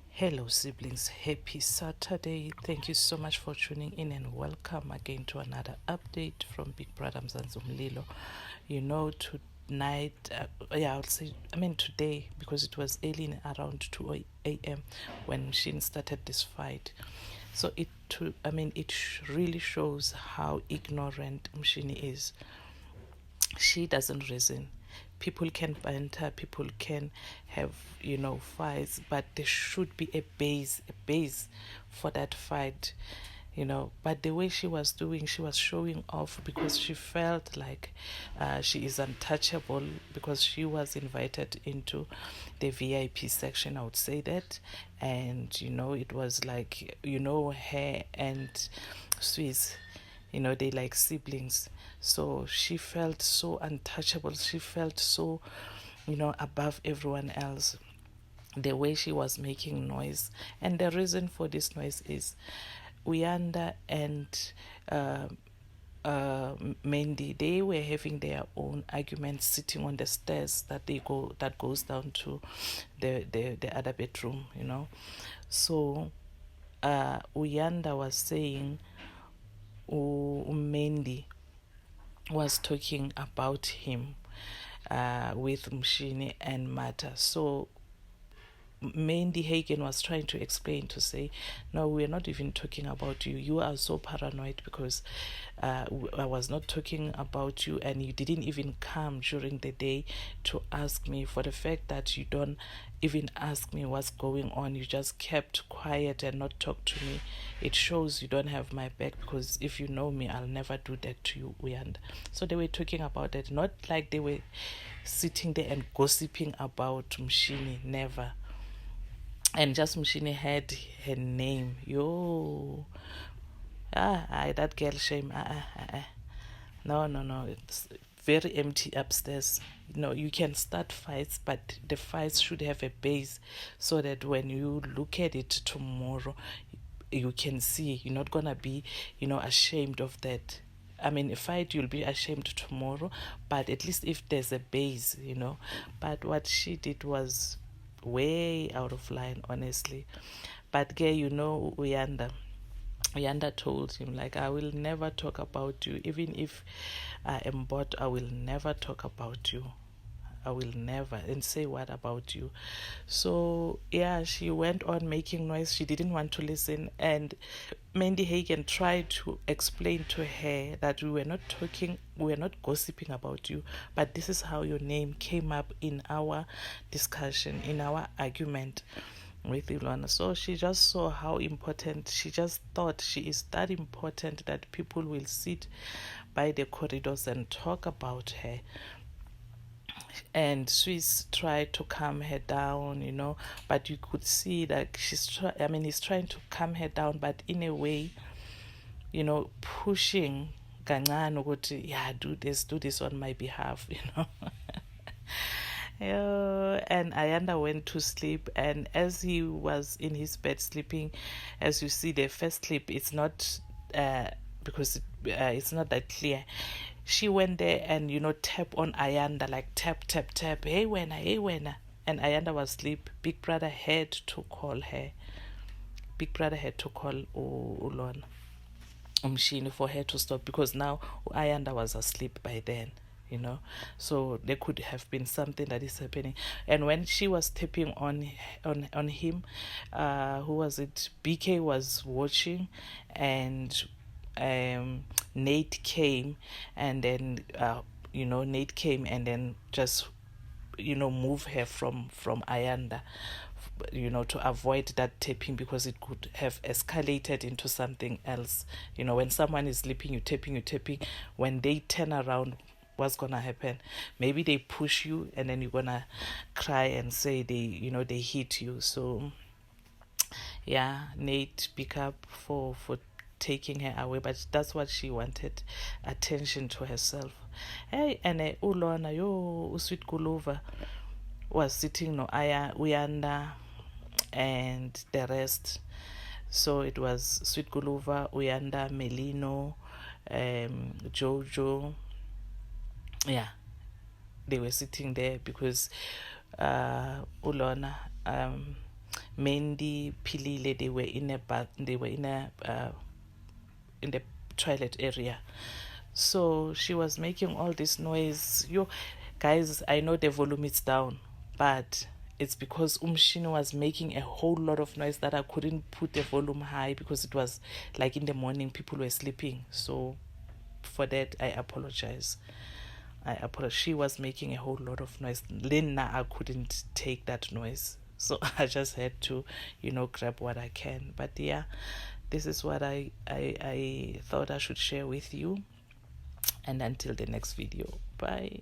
Hello, siblings. Happy Saturday. Thank you so much for tuning in and welcome again to another update from Big Brother Mzansi Mlilo. You know, tonight, today, because it was early in around 2 a.m. when Shin started this fight. So it really shows how ignorant Mshini is. She doesn't reason. People can banter, people can have, fights, but there should be a base for that fight, But the way she was doing, she was showing off because she felt like she is untouchable because she was invited into the VIP section, I would say that. And, it was like, her and Swiss, they like siblings. So she felt so untouchable. She felt so, above everyone else. The way she was making noise. And the reason for this noise is Uyanda and Mandy, they were having their own arguments sitting on the stairs that goes down to the other bedroom, So Uyanda was saying Mandy was talking about him with Mshini and Mata. So Mandy Hagen was trying to explain to say, no, we're not even talking about you. You are so paranoid because I was not talking about you and you didn't even come during the day to ask me. For the fact that you don't even ask me what's going on, you just kept quiet and not talk to me. It shows you don't have my back, because if you know me, I'll never do that to you, Uyanda. So they were talking about it, not like they were sitting there and gossiping about Mshini, never. And just Mshini had her name. That girl shame. No. It's very empty upstairs. You can start fights, but the fights should have a base so that when you look at it tomorrow, you can see you're not gonna be, ashamed of that. I mean, a fight you'll be ashamed tomorrow, but at least if there's a base, But what she did was way out of line, honestly. But Uyanda told him, like, I will never talk about you. Even if I am bought, I will never talk about you. I will never. And say what about you? So, yeah, she went on making noise. She didn't want to listen. And Mandy Hagen tried to explain to her that we were not gossiping about you, but this is how your name came up in our discussion, in our argument with Ilona. So she just saw how important, she just thought she is that important that people will sit by the corridors and talk about her. And Swiss tried to calm her down, but you could see that he's trying to calm her down, but in a way, pushing kancane ukuthi, yeah, do this on my behalf, And Ayanda went to sleep, and as he was in his bed sleeping, as you see the first clip, it's not because it's not that clear. She went there and tap on Ayanda, like tap, hey Wena. And Ayanda was asleep. Big Brother had to call her. Big Brother had to call Ulona Mshini for her to stop, because now Ayanda was asleep by then. So there could have been something that is happening. And when she was tapping on him, who was it? BK was watching, and Nate came, and then Nate came and then just move her from Ayanda, to avoid that tapping, because it could have escalated into something else. When someone is sleeping, you tapping. When they turn around, what's gonna happen? Maybe they push you and then you're gonna cry and say they hit you. So yeah, Nate, pick up for taking her away, but that's what she wanted, attention to herself. Hey, and Ulona, yo, Sweet Guluva was sitting no Aya Uyanda and the rest. So it was Sweet Guluva, Uyanda, Melino, Jojo. Yeah, they were sitting there because Ulona, Mandy, Pilile, they were in a bath, they were in the toilet area. So she was making all this noise. Yo, guys, I know the volume is down, but it's because Umshino was making a whole lot of noise that I couldn't put the volume high because it was like in the morning, people were sleeping. So for that, I apologize. She was making a whole lot of noise. Lena, I couldn't take that noise. So I just had to, grab what I can. But yeah, this is what I thought I should share with you. And until the next video, bye.